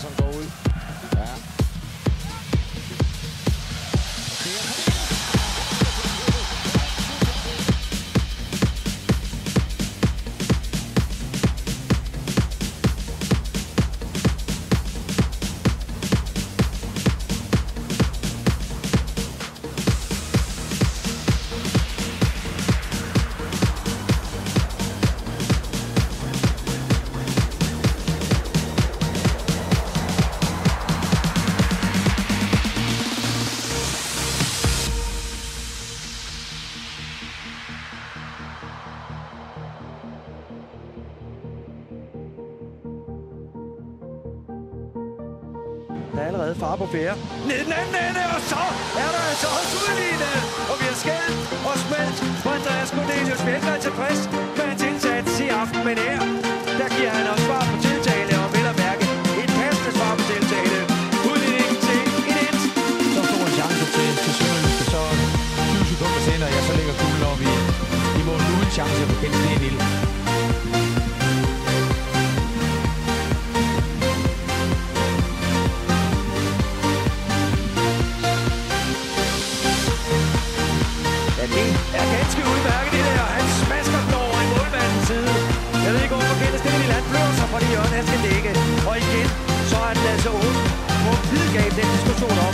som går ud. Ja. Der er allerede far på færre. Ned den anden ende, og så er der altså også udlignet. Og vi har skældt og smelt på Andreas Cornelius. Vi er ikke været tilfreds med hans indsats i aften, men her, der giver han også svar på tiltale og vel at mærke et passende svar på tiltale. Udligningen til 1-1. Så får en chance til Sønderjyske, så 20 sekunder senere, ja, så ligger kuglen op i mål uden chance på Kjeld 1-1. Det er ganske udmærket det der. Han smasker den over i målmandens side. Jeg ved ikke, hvorfor Kjeld Stenild, han bløder sig fra det hjørne, han skal dække. Og igen, så er den altså åben på hvidgab den diskussion om,